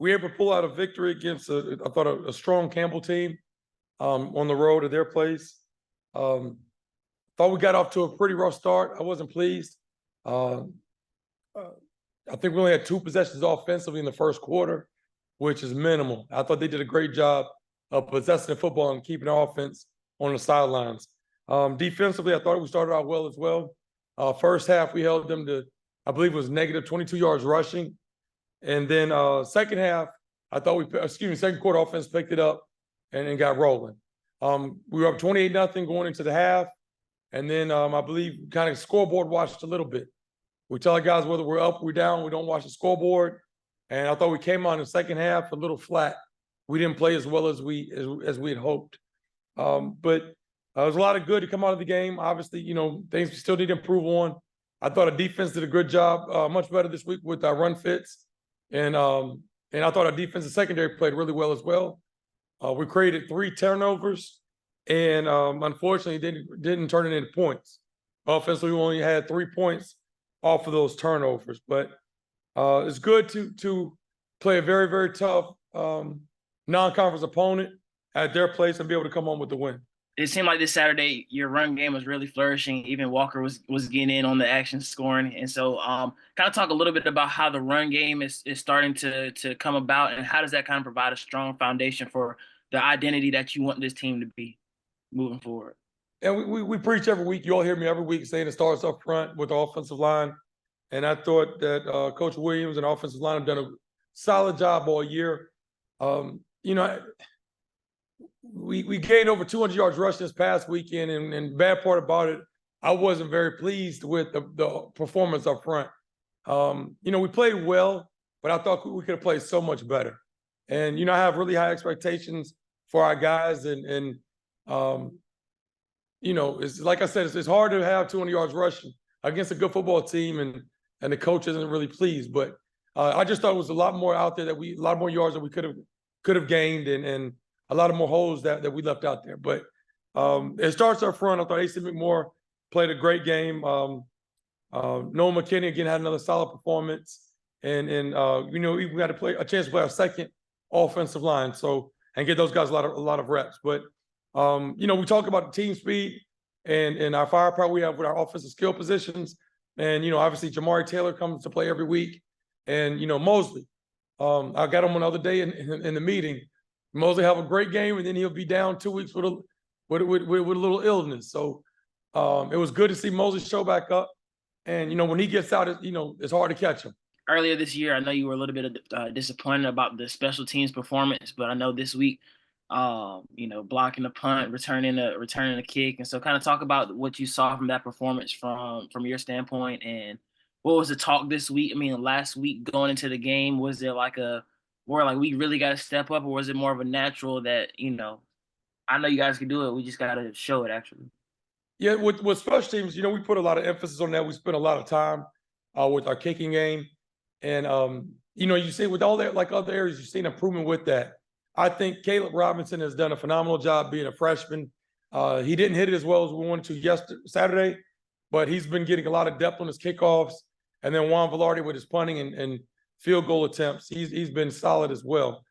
we were able to pull out a victory against I thought a strong Campbell team on the road at their place. Thought we got off to a pretty rough start. I wasn't pleased. I think we only had 2 possessions offensively in the first quarter, which is minimal. I thought they did a great job of possessing the football and keeping the offense on the sidelines. Defensively, I thought we started out well as well. First half, we held them to, I believe it was negative 22 yards rushing. And then second half, second quarter offense picked it up and got rolling. We were up 28-0 going into the half. And then I believe kind of scoreboard watched a little bit. We tell our guys whether we're up, we're down, we don't watch the scoreboard. And I thought we came on in the second half a little flat. We didn't play as well as we had hoped. But it was a lot of good to come out of the game. Obviously, things we still need to improve on. I thought our defense did a good job, much better this week with our run fits. And I thought our defensive secondary played really well as well. We created 3 turnovers, and unfortunately didn't turn it into points. Offensively, we only had 3 points off of those turnovers. But it's good to play a very, very tough non-conference opponent at their place and be able to come home with the win. It seemed like this Saturday your run game was really flourishing. Even Walker was getting in on the action scoring. And so kind of talk a little bit about how the run game is starting to come about, and how does that kind of provide a strong foundation for the identity that you want this team to be moving forward. And we preach every week. You all hear me every week saying it starts up front with the offensive line. And I thought that Coach Williams and the offensive line have done a solid job all year. We gained over 200 yards rushing this past weekend, and bad part about it, I wasn't very pleased with the performance up front. We played well, but I thought we could have played so much better. And, I have really high expectations for our guys. And it's like I said, it's hard to have 200 yards rushing against a good football team, and the coach isn't really pleased. But I just thought it was a lot more out there a lot more yards that we could have gained, and a lot of more holes that we left out there. But it starts up front. I thought A.C. McMoore played a great game. Noah McKinney, again, had another solid performance. And we got a chance to play our second offensive line, and get those guys a lot of reps. But, we talk about the team speed and our firepower we have with our offensive skill positions. And, obviously, Jamari Taylor comes to play every week. And, Mosley, I got him one other day in the meeting. Mosley have a great game, and then he'll be down 2 weeks with a little illness. So it was good to see Mosley show back up. And, when he gets out, it's hard to catch him. Earlier this year, I know you were a little bit disappointed about the special teams performance, but I know this week, blocking the punt, returning a kick. And so kind of talk about what you saw from that performance from your standpoint, and what was the talk this week? I mean, last week going into the game, was there more like we really got to step up, or was it more of a natural that, I know you guys can do it, we just got to show it actually? Yeah, with special teams, we put a lot of emphasis on that. We spent a lot of time with our kicking game. And, you see with all that, like other areas, you've seen improvement with that. I think Caleb Robinson has done a phenomenal job being a freshman. He didn't hit it as well as we wanted to Saturday, but he's been getting a lot of depth on his kickoffs. And then Juan Velarde with his punting and field goal attempts, he's been solid as well.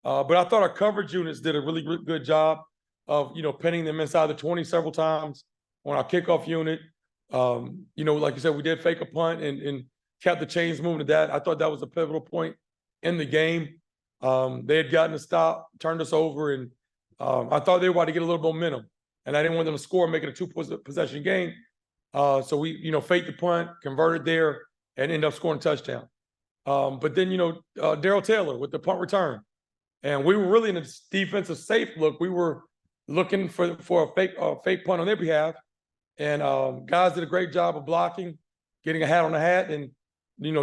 But I thought our coverage units did a really good job of, pinning them inside the 20 several times on our kickoff unit. Like you said, we did fake a punt and kept the chains moving to that. I thought that was a pivotal point in the game. They had gotten a stop, turned us over, and I thought they were about to get a little momentum. And I didn't want them to score, make it a 2-possession game. So we, faked the punt, converted there, and ended up scoring a touchdown. But then, Darrell Taylor with the punt return. And we were really in a defensive safe look. We were looking for a fake punt on their behalf. And guys did a great job of blocking, getting a hat on the hat. And,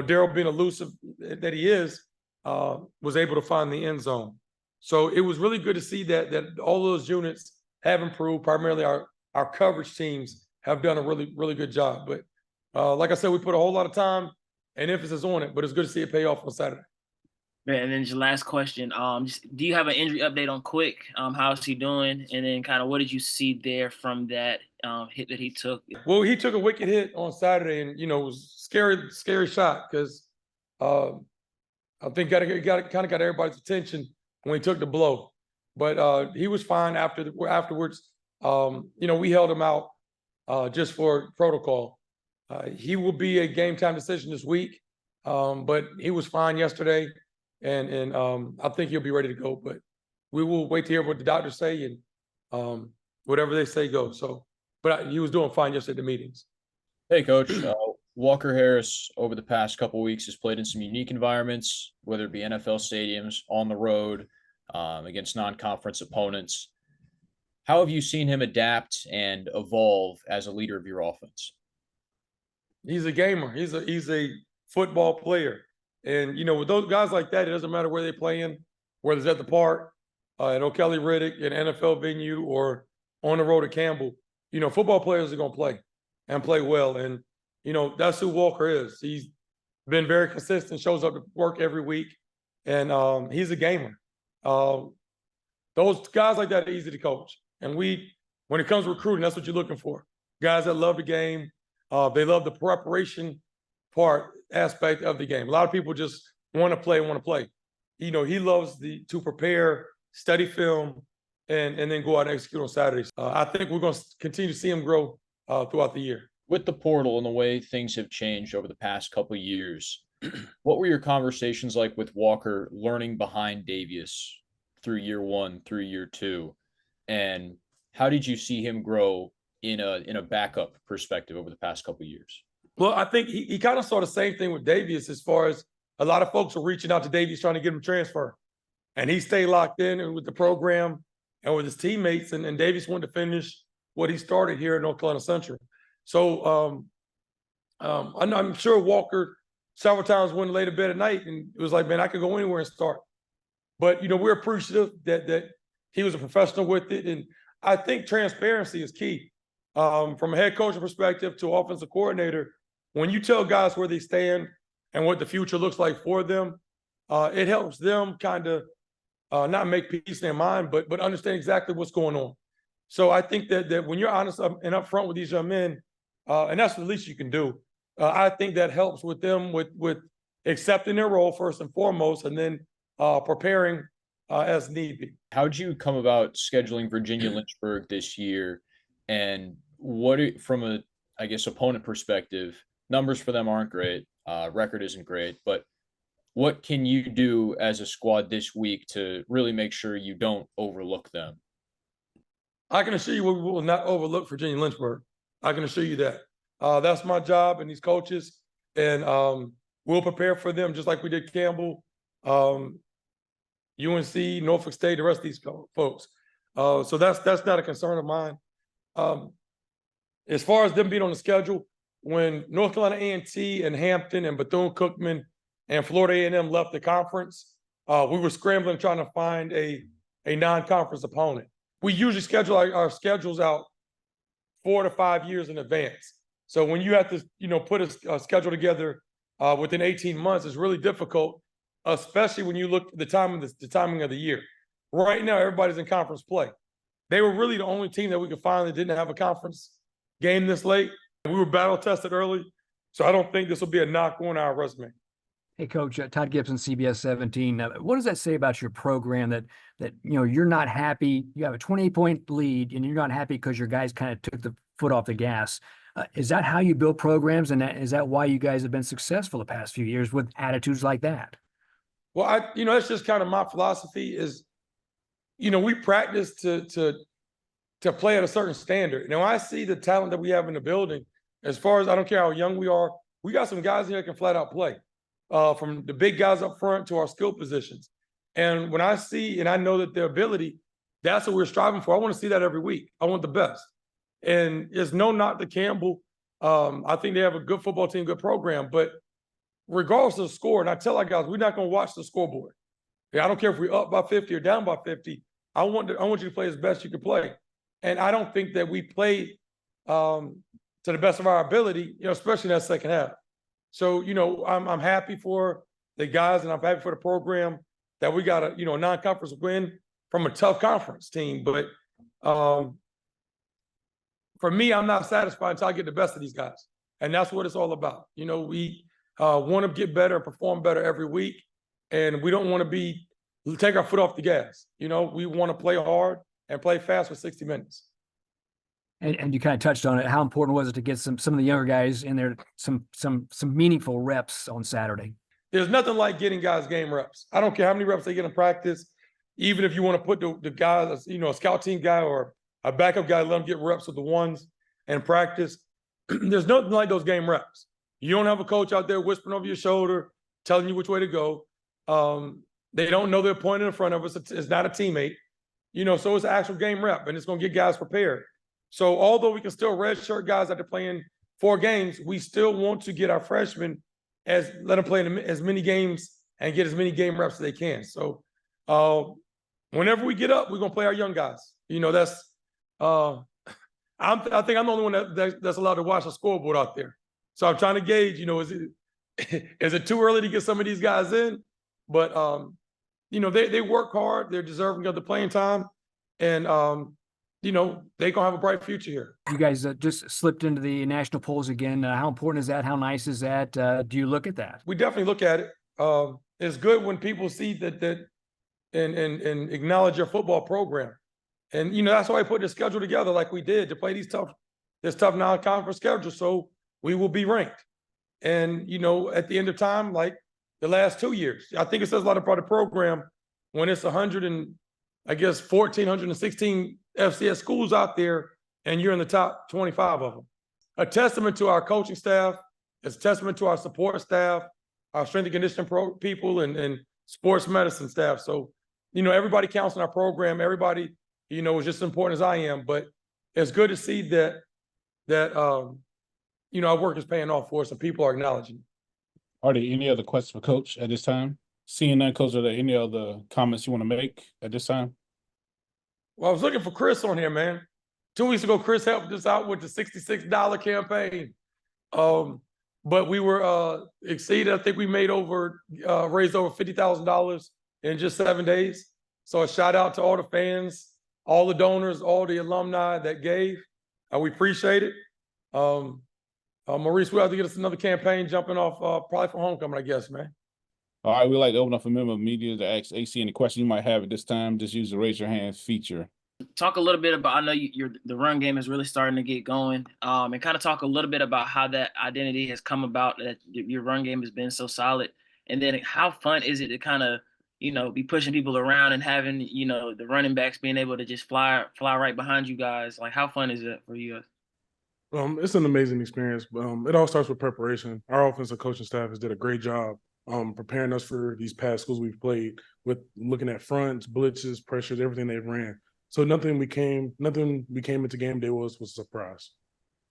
Darrell, being elusive that he is, was able to find the end zone. So it was really good to see that all those units have improved. Primarily our coverage teams have done a really, really good job. But like I said, we put a whole lot of time and emphasis on it, but it's good to see it pay off on Saturday. Yeah, and then just last question. Do you have an injury update on Quick? How's he doing? And then kind of what did you see there from that hit that he took? Well, he took a wicked hit on Saturday, and, it was scary shot because I think kind of got everybody's attention when he took the blow. But he was fine afterwards. We held him out just for protocol. He will be a game time decision this week, but he was fine yesterday, and I think he'll be ready to go. But we will wait to hear what the doctors say, and whatever they say goes. So, but he was doing fine yesterday at the meetings. Hey, Coach. Walker Harris, over the past couple of weeks, has played in some unique environments, whether it be NFL stadiums, on the road, against non-conference opponents. How have you seen him adapt and evolve as a leader of your offense? He's a gamer. He's a football player, and with those guys like that, it doesn't matter where they're playing, whether it's at the park, at O'Kelly Riddick, an NFL venue, or on the road at Campbell. Football players are going to play and play well, and that's who Walker is. He's been very consistent, shows up to work every week, and he's a gamer. Those guys like that are easy to coach. And when it comes to recruiting, that's what you're looking for. Guys that love the game. They love the preparation aspect of the game. A lot of people just want to play. He loves to prepare, study film, and then go out and execute on Saturdays. I think we're going to continue to see him grow throughout the year. With the portal and the way things have changed over the past couple of years, what were your conversations like with Walker learning behind Davius through year one, through year two? And how did you see him grow in a backup perspective over the past couple of years? Well, I think he kind of saw the same thing with Davius, as far as a lot of folks were reaching out to Davius trying to get him transfer. And he stayed locked in with the program and with his teammates. And Davius wanted to finish what he started here in North Carolina Central. So I'm sure Walker several times went late to bed at night and it was like, man, I could go anywhere and start. But, we're appreciative that he was a professional with it. And I think transparency is key. From a head coaching perspective to offensive coordinator, when you tell guys where they stand and what the future looks like for them, it helps them kind of not make peace in their mind, but understand exactly what's going on. So I think that when you're honest and upfront with these young men, and that's the least you can do, I think that helps with them with accepting their role first and foremost, and then preparing as need be. How'd you come about scheduling Virginia-Lynchburg this year? And from a, opponent perspective, numbers for them aren't great. Record isn't great, but what can you do as a squad this week to really make sure you don't overlook them? I can assure you we will not overlook Virginia-Lynchburg. I can assure you that. That's my job and these coaches, and we'll prepare for them just like we did Campbell, UNC, Norfolk State, the rest of these folks. So that's not a concern of mine. As far as them being on the schedule, when North Carolina A&T and Hampton and Bethune-Cookman and Florida A&M left the conference, we were scrambling trying to find a non-conference opponent. We usually schedule our schedules out 4 to 5 years in advance. So when you have to, put a schedule together within 18 months, it's really difficult, especially when you look at the timing of the year. Right now, everybody's in conference play. They were really the only team that we could find that didn't have a conference game this late. We were battle tested early, so I don't think this will be a knock on our resume. Hey, Coach, Todd Gibson, CBS 17. What does that say about your program that you're not happy? You have a 28-point lead, and you're not happy because your guys kind of took the foot off the gas. Is that how you build programs, and is that why you guys have been successful the past few years with attitudes like that? Well, that's just kind of my philosophy is, we practice to play at a certain standard. Now, I see the talent that we have in the building. As far as I don't care how young we are, we got some guys here that can flat out play. From the big guys up front to our skill positions. And when I see and I know that their ability, that's what we're striving for. I want to see that every week. I want the best. And there's no knock to Campbell. I think they have a good football team, good program. But regardless of the score, and I tell our guys, we're not going to watch the scoreboard. I don't care if we're up by 50 or down by 50. I want you to play as best you can play. And I don't think that we played to the best of our ability, especially in that second half. So, I'm happy for the guys and I'm happy for the program that we got a non-conference win from a tough conference team. But for me, I'm not satisfied until I get the best of these guys. And that's what it's all about. We want to get better and perform better every week. and we don't want to take our foot off the gas. You know, we want to play hard and play fast for 60 minutes. And you kind of touched on it. How important was it to get some of the younger guys in there, some meaningful reps on Saturday? There's nothing like getting guys game reps. I don't care how many reps they get in practice. Even if you want to put the guys, you know, a scout team guy or a backup guy, let them get reps with the ones in practice. There's nothing like those game reps. You don't have a coach out there whispering over your shoulder, telling you which way to go. They don't know they're pointing in front of us. It's not a teammate, you know, so it's an actual game rep, and it's going to get guys prepared. So although we can still redshirt guys after playing 4 games, we still want to get our freshmen let them play in as many games and get as many game reps as they can. So whenever we get up, we're going to play our young guys. You know, that's I think I'm the only one that's allowed to watch a scoreboard out there. So I'm trying to gauge, you know, is it too early to get some of these guys in? But, you know, they work hard. They're deserving of the playing time. And, you know, they're going to have a bright future here. You guys just slipped into the national polls again. How important is that? How nice is that? Do you look at that? We definitely look at it. It's good when people see that and acknowledge your football program. And, you know, that's why we put the schedule together like we did to play this tough non-conference schedule. So we will be ranked. And, you know, at the end of time, like the last 2 years, I think it says a lot about the program when it's 116 FCS schools out there and you're in the top 25 of them. A testament to our coaching staff. It's a testament to our support staff, our strength and conditioning people and sports medicine staff. So, you know, everybody counts in our program. Everybody, you know, is just as important as I am. But it's good to see that you know, our work is paying off for us and people are acknowledging it. Are there any other questions for Coach at this time? Seeing none, Coach, are there any other comments you want to make at this time? Well, I was looking for Chris on here, man. 2 weeks ago, Chris helped us out with the $66 campaign. But we were exceeded. I think we made raised over $50,000 in just 7 days. So a shout out to all the fans, all the donors, all the alumni that gave. We appreciate it. Maurice, we'll have to get us another campaign jumping off probably for homecoming, I guess, man. All right, we'd like to open up for member of media to ask AC any questions you might have at this time. Just use the raise your hand feature. Talk a little bit about, I know the run game is really starting to get going, and kind of talk a little bit about how that identity has come about, that your run game has been so solid. And then how fun is it to kind of, you know, be pushing people around and having, you know, the running backs being able to just fly right behind you guys? Like, how fun is it for you guys? It's an amazing experience. It all starts with preparation. Our offensive coaching staff has did a great job preparing us for these past schools we've played with looking at fronts, blitzes, pressures, everything they've ran. So nothing we came into game day was a surprise.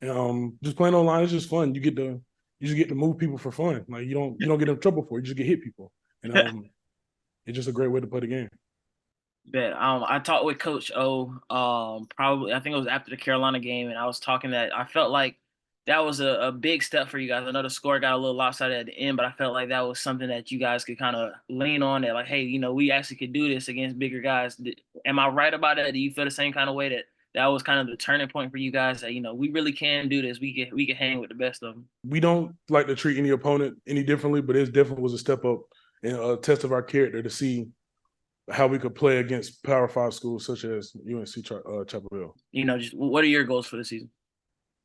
And just playing online is just fun. You just get to move people for fun. Like you don't get in trouble for it. You just get hit people. And it's just a great way to play the game. Bet. I talked with Coach O, probably, I think it was after the Carolina game, and I was talking that I felt like that was a big step for you guys. I know the score got a little lopsided at the end, but I felt like that was something that you guys could kind of lean on, that like, hey, you know, we actually could do this against bigger guys. Am I right about that? Do you feel the same kind of way that was kind of the turning point for you guys, that, you know, we really can do this. We can hang with the best of them? We don't like to treat any opponent any differently, but it definitely was a step up and a test of our character to see how we could play against Power 5 schools such as UNC Chapel Hill. You know, just what are your goals for the season?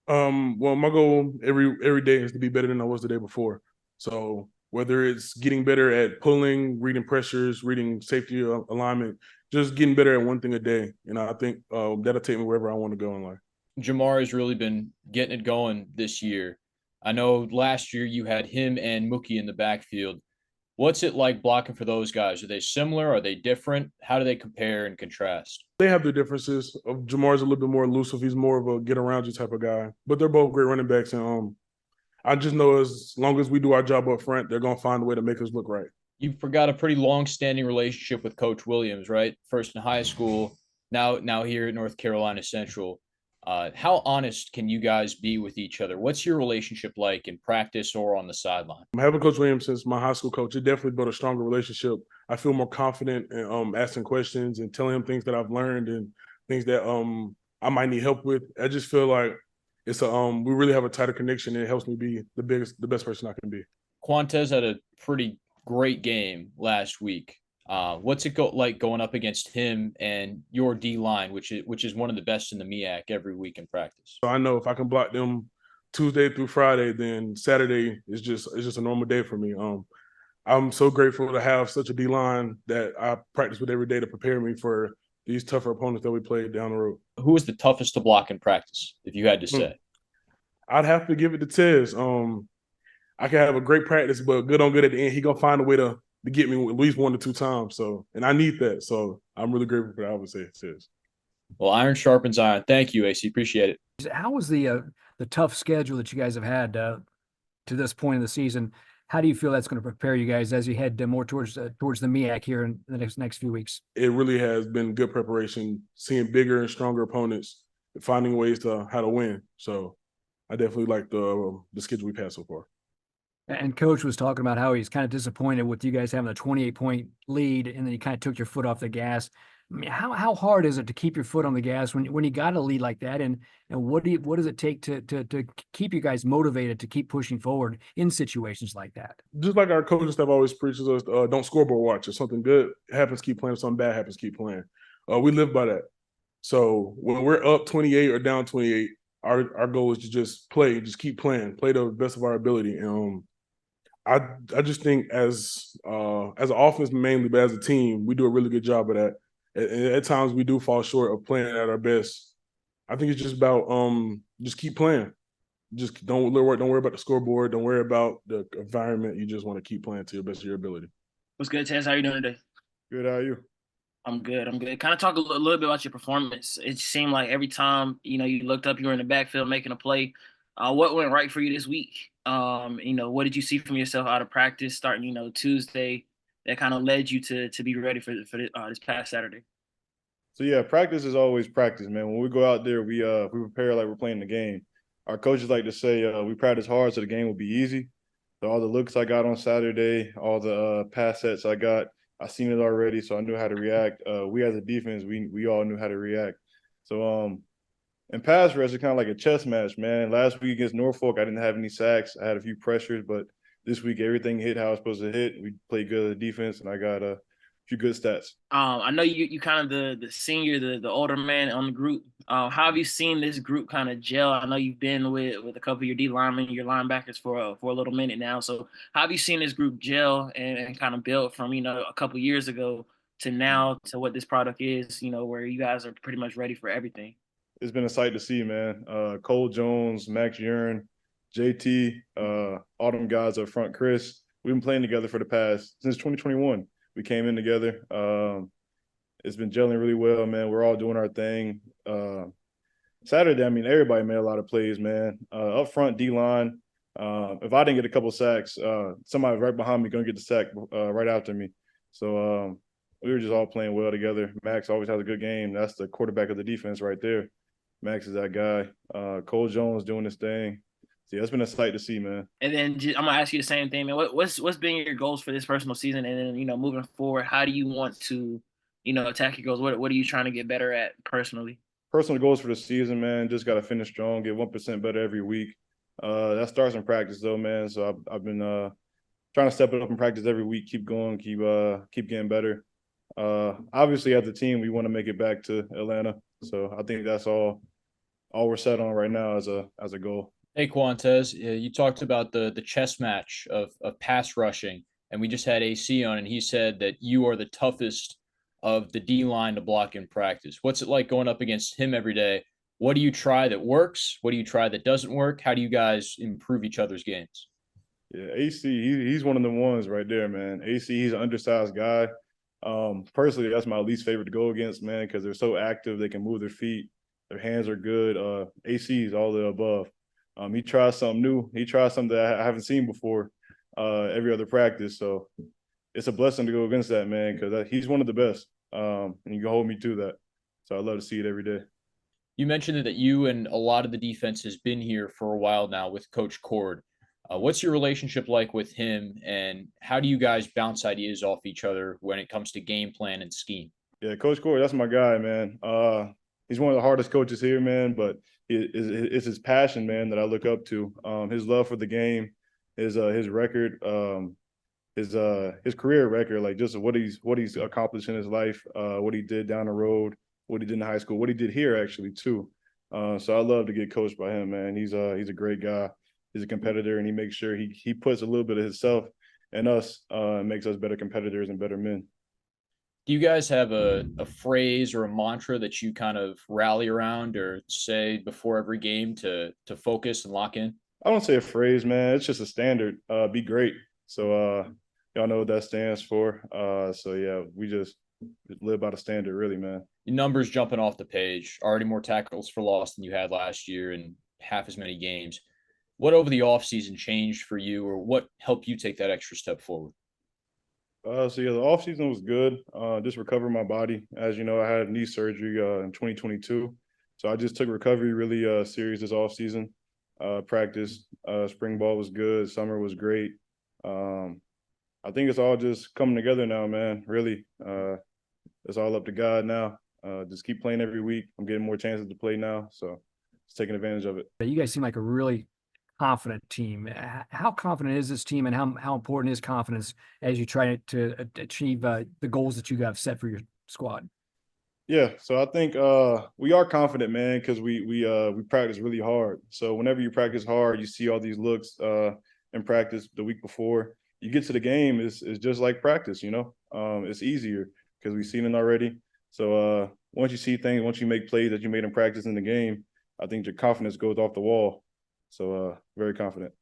Well, my goal every day is to be better than I was the day before. So whether it's getting better at pulling, reading pressures, reading safety alignment, just getting better at one thing a day. And I think that'll take me wherever I want to go in life. Jamar has really been getting it going this year. I know last year you had him and Mookie in the backfield. What's it like blocking for those guys? Are they similar? Are they different? How do they compare and contrast? They have their differences. Jamar's a little bit more elusive. He's more of a get-around-you type of guy. But they're both great running backs. And I just know as long as we do our job up front, they're going to find a way to make us look right. You've got a pretty long-standing relationship with Coach Williams, right? First in high school, now here at North Carolina Central. How honest can you guys be with each other? What's your relationship like in practice or on the sideline? Having Coach Williams since my high school coach, it definitely built a stronger relationship. I feel more confident in asking questions and telling him things that I've learned and things that I might need help with. I just feel like it's we really have a tighter connection, and it helps me be the best person I can be. Quantez had a pretty great game last week. What's it like going up against him and your D line, which is one of the best in the MEAC every week in practice? So I know if I can block them Tuesday through Friday, then Saturday is just a normal day for me. I'm so grateful to have such a D line that I practice with every day to prepare me for these tougher opponents that we play down the road. Who was the toughest to block in practice, if you had to say? I'd have to give it to Tez. I can have a great practice, but good on good at the end. He gonna find a way to get me at least 1 to 2 times. So, and I need that. So I'm really grateful for that. I would say Tez. Well, iron sharpens iron. Thank you, AC. Appreciate it. How was the tough schedule that you guys have had to this point in the season? How do you feel that's going to prepare you guys as you head more towards the MEAC here in the next few weeks? It really has been good preparation, seeing bigger and stronger opponents, finding ways to how to win. So I definitely like the schedule we've had so far. And Coach was talking about how he's kind of disappointed with you guys having a 28-point lead, and then you kind of took your foot off the gas. I mean, how hard is it to keep your foot on the gas when you got a lead like that? And what does it take to keep you guys motivated to keep pushing forward in situations like that? Just like our coaching staff always preaches us, don't scoreboard watch. If something good happens, keep playing. If something bad happens, keep playing. We live by that. So when we're up 28 or down 28, our goal is to just play, just keep playing, play to the best of our ability. I just think as an offense mainly, but as a team, we do a really good job of that. At times we do fall short of playing at our best. I think it's just about just keep playing. Just don't worry about the scoreboard. Don't worry about the environment. You just want to keep playing to the best of your ability. What's good, Tez? How you doing today? Good, how are you? I'm good. Kind of talk a little bit about your performance. It seemed like every time, you looked up, you were in the backfield making a play. What went right for you this week? What did you see from yourself out of practice starting, Tuesday that kind of led you to be ready for this past Saturday? So yeah, practice is always practice, man. When we go out there, we prepare like we're playing the game. Our coaches like to say we practice hard so the game will be easy. So all the looks I got on Saturday, all the pass sets I got, I seen it already, so I knew how to react. We as a defense, we all knew how to react. So in pass rush, it's kind of like a chess match, man. Last week against Norfolk, I didn't have any sacks. I had a few pressures, but this week everything hit how it's supposed to hit. We played good as a defense, and I got a few good stats. I know you kind of the senior, the older man on the group. How have you seen this group kind of gel? I know you've been with a couple of your D-linemen, your linebackers for a little minute now. So how have you seen this group gel and kind of build from, a couple years ago to now to what this product is, where you guys are pretty much ready for everything? It's been a sight to see, man. Cole Jones, Max Urine, JT, all them guys up front, Chris. We've been playing together since 2021. We came in together. It's been gelling really well, man. We're all doing our thing. Saturday, everybody made a lot of plays, man. Up front, D-line. If I didn't get a couple sacks, somebody right behind me going to get the sack right after me. So we were just all playing well together. Max always has a good game. That's the quarterback of the defense right there. Max is that guy. Cole Jones doing his thing. So yeah, it's been a sight to see, man. And then I'm gonna ask you the same thing, man. What's been your goals for this personal season, and then moving forward, how do you want to, attack your goals? What are you trying to get better at personally? Personal goals for the season, man. Just gotta finish strong, get 1% better every week. That starts in practice though, man. So I've been trying to step it up in practice every week. Keep going, keep getting better. Obviously, as a team, we want to make it back to Atlanta. So I think that's all we're set on right now as a goal. Hey, Quantez, you talked about the chess match of pass rushing, and we just had AC on, and he said that you are the toughest of the D-line to block in practice. What's it like going up against him every day? What do you try that works? What do you try that doesn't work? How do you guys improve each other's games? Yeah, AC, he's one of the ones right there, man. AC, he's an undersized guy. Personally, that's my least favorite to go against, man, because they're so active. They can move their feet. Their hands are good. AC is all the above. He tries something new. He tries something that I haven't seen before every other practice. So it's a blessing to go against that, man, because he's one of the best. And you can hold me to that. So I love to see it every day. You mentioned that you and a lot of the defense has been here for a while now with Coach Cord. What's your relationship like with him, and how do you guys bounce ideas off each other when it comes to game plan and scheme? Yeah, Coach Cord, that's my guy, man. He's one of the hardest coaches here, man, but it's his passion, man, that I look up to. His love for the game, his record, his career record, like just what he's accomplished in his life, what he did down the road, what he did in high school, what he did here actually too. So I love to get coached by him, man. He's a great guy. He's a competitor, and he makes sure he puts a little bit of himself in us, and makes us better competitors and better men. Do you guys have a phrase or a mantra that you kind of rally around or say before every game to focus and lock in? I don't say a phrase, man. It's just a standard. Be great. So y'all know what that stands for. So yeah, we just live by the standard, really, man. Your numbers jumping off the page, already more tackles for loss than you had last year and half as many games. What over the offseason changed for you, or what helped you take that extra step forward? So yeah, the offseason was good. Just recovering my body. As you know, I had knee surgery in 2022. So I just took recovery really serious this offseason. Practice, spring ball was good. Summer was great. I think it's all just coming together now, man. Really, it's all up to God now. Just keep playing every week. I'm getting more chances to play now, so just taking advantage of it. You guys seem like a really confident team. How confident is this team, and how important is confidence as you try to achieve the goals that you have set for your squad? Yeah, so I think we are confident, man, because we practice really hard. So whenever you practice hard, you see all these looks in practice the week before. You get to the game, it's just like practice, you know. It's easier because we've seen it already. So once you see things, once you make plays that you made in practice in the game, I think your confidence goes off the wall. So very confident.